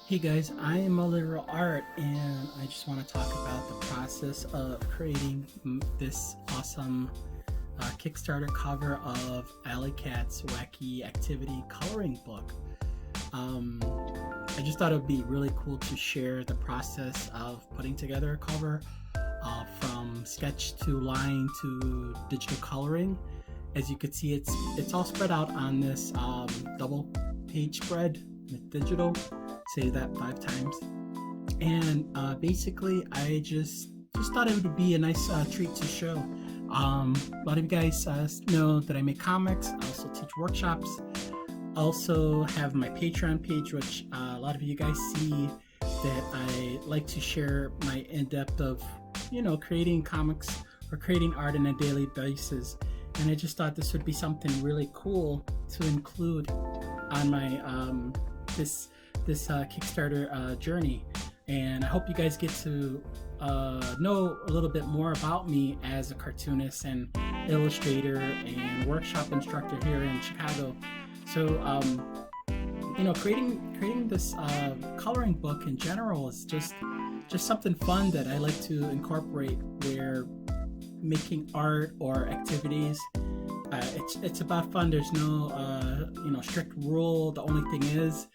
Hey guys, I am Aleroart, and I just want to talk about the process of creating this awesome Kickstarter cover of ALLEYCAT'S Wacky Activity coloring book. I just thought it would be really cool to share the process of putting together a cover from sketch to line to digital coloring. As you can see, it's all spread out on this double page spread with digital. Say that 5 times. And basically I just thought it would be a nice treat to show. A lot of you guys know that I make comics. I also teach workshops. I also have my Patreon page, which a lot of you guys see that I like to share my in-depth of, creating comics or creating art on a daily basis. And I just thought this would be something really cool to include on my this Kickstarter journey. And I hope you guys get to know a little bit more about me as a cartoonist and illustrator and workshop instructor here in Chicago. So creating this coloring book in general is just something fun that I like to incorporate, where making art or activities, it's about fun. There's no strict rule. The only thing is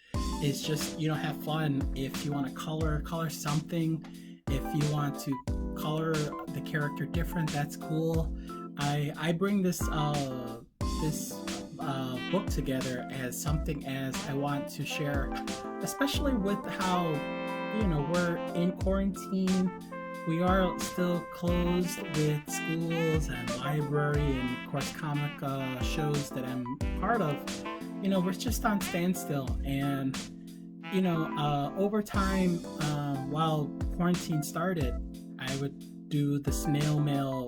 just have fun. If you want to color something, if you want to color the character different, that's cool. I bring this book together as something as I want to share, especially with how we're in quarantine. We are still closed with schools and library and of course comic shows that I'm part of. We're just on standstill, and over time, while quarantine started, I would do the snail mail,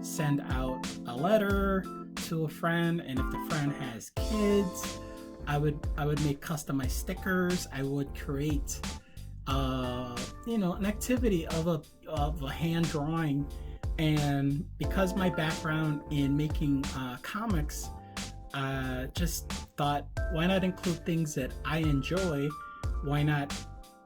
send out a letter to a friend, and if the friend has kids, I would make customized stickers. I would create an activity of a hand drawing. And because my background in making comics, just thought, why not include things that I enjoy? Why not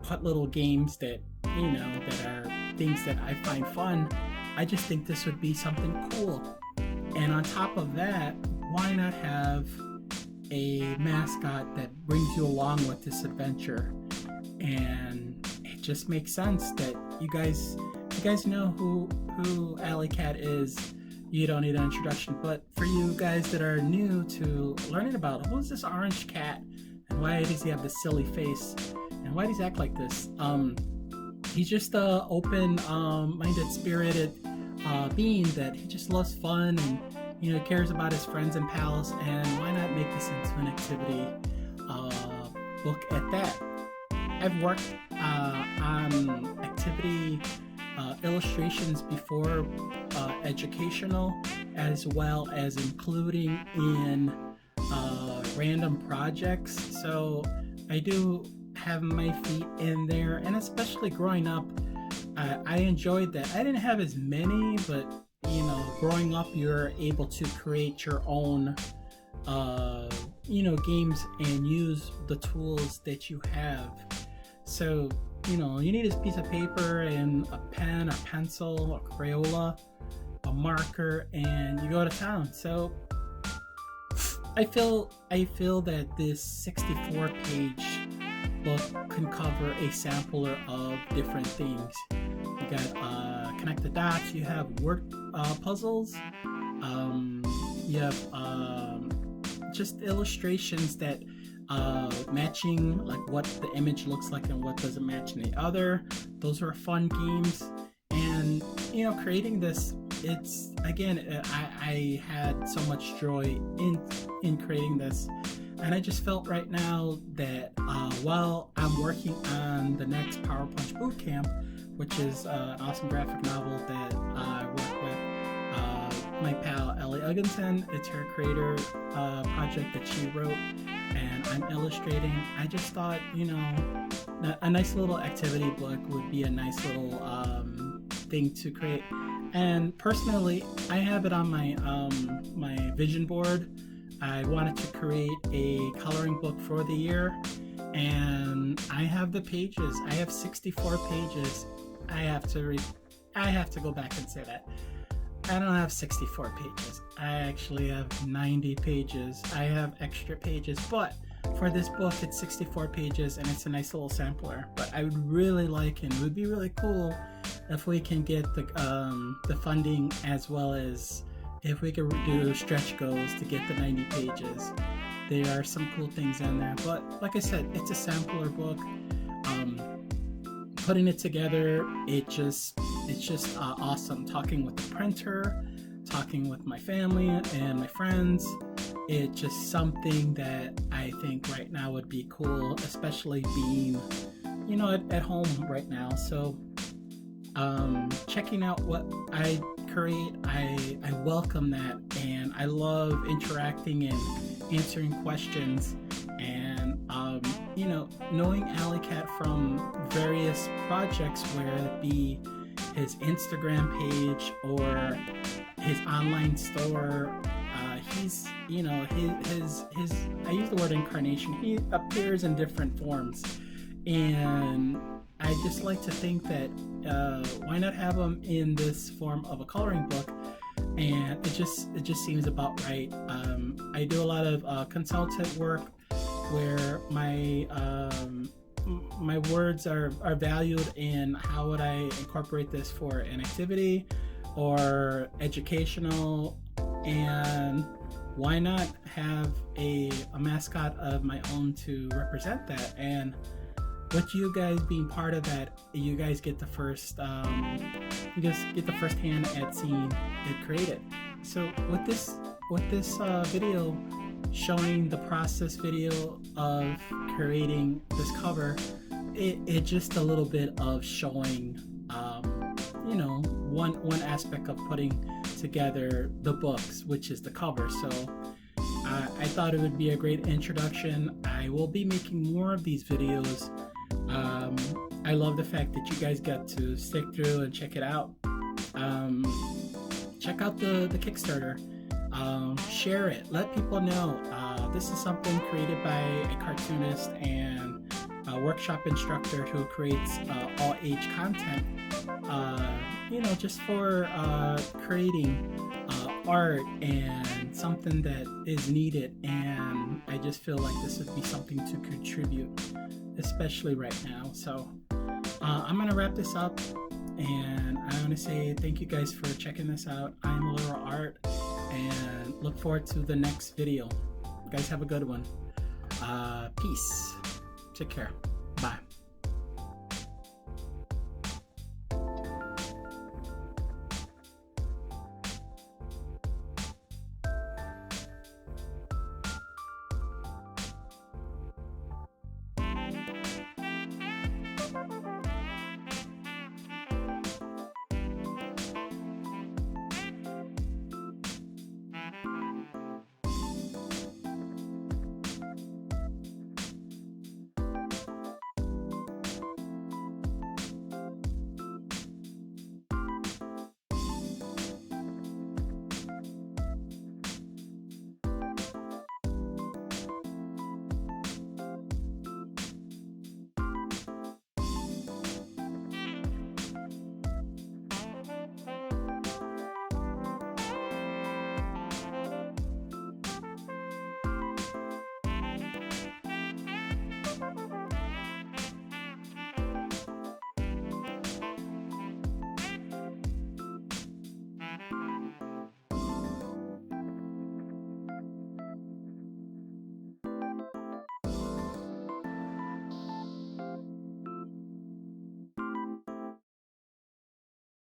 put little games that that are things that I find fun? I just think this would be something cool. And on top of that, why not have a mascot that brings you along with this adventure? And it just makes sense that you guys know who ALLEYCAT is. You don't need an introduction, but for you guys that are new to learning about who's this orange cat and why does he have this silly face and why does he act like this, he's just a open minded, spirited being that he just loves fun and cares about his friends and pals. And why not make this into an activity book at that? I've worked on activity illustrations before, educational, as well as including in random projects. So I do have my feet in there, and especially growing up, I enjoyed that. I didn't have as many, but growing up, you're able to create your own games and use the tools that you have. So you need a piece of paper and a pen or pencil or Crayola, a marker, and you go to town. So I feel that this 64-page book can cover a sampler of different things. You got connect the dots, you have word puzzles, you have just illustrations that matching, like what the image looks like and what doesn't match in the other. Those are fun games. And creating this, it's again, I had so much joy in creating this. And I just felt right now that while I'm working on the next Power Punch Bootcamp, which is an awesome graphic novel that I work with my pal Ellie Ugginson. It's her creator project that she wrote, and I'm illustrating. I just thought, a nice little activity book would be a nice little thing to create. And personally, I have it on my my vision board. I wanted to create a coloring book for the year, and I have the pages. I have 64 pages. I have to go back and say that. I don't have 64 pages. I actually have 90 pages. I have extra pages, but for this book it's 64 pages and it's a nice little sampler. But I would really like, and it would be really cool if we can get the funding, as well as if we could do stretch goals to get the 90 pages. There are some cool things in there, but like I said, it's a sampler book. Putting it together, it's just awesome. Talking with the printer, talking with my family and my friends, it's just something that I think right now would be cool, especially being, you know, at home right now. So checking out what I create, I welcome that, and I love interacting and answering questions. And you know, knowing ALLEYCAT from various projects, whether it be his Instagram page or his online store, he's, you know, his I use the word incarnation. He appears in different forms, and I just like to think that why not have him in this form of a coloring book? And it just seems about right. I do a lot of consultant work where my words are valued, and how would I incorporate this for an activity or educational, and why not have a mascot of my own to represent that? And with you guys being part of that, you guys get the first hand at seeing it created. So with this video showing the process video of creating this cover, it just a little bit of showing you know, one aspect of putting together the books, which is the cover. So I thought it would be a great introduction. I will be making more of these videos. I love the fact that you guys got to stick through and check it out. Check out the Kickstarter. Share it. Let people know. This is something created by a cartoonist and a workshop instructor who creates all age content. You know, just for creating art and something that is needed. And I just feel like this would be something to contribute, especially right now. So I'm gonna wrap this up, and I want to say thank you guys for checking this out. I'm Aleroart, and look forward to the next video. You guys have a good one. Peace. Take care. Bye.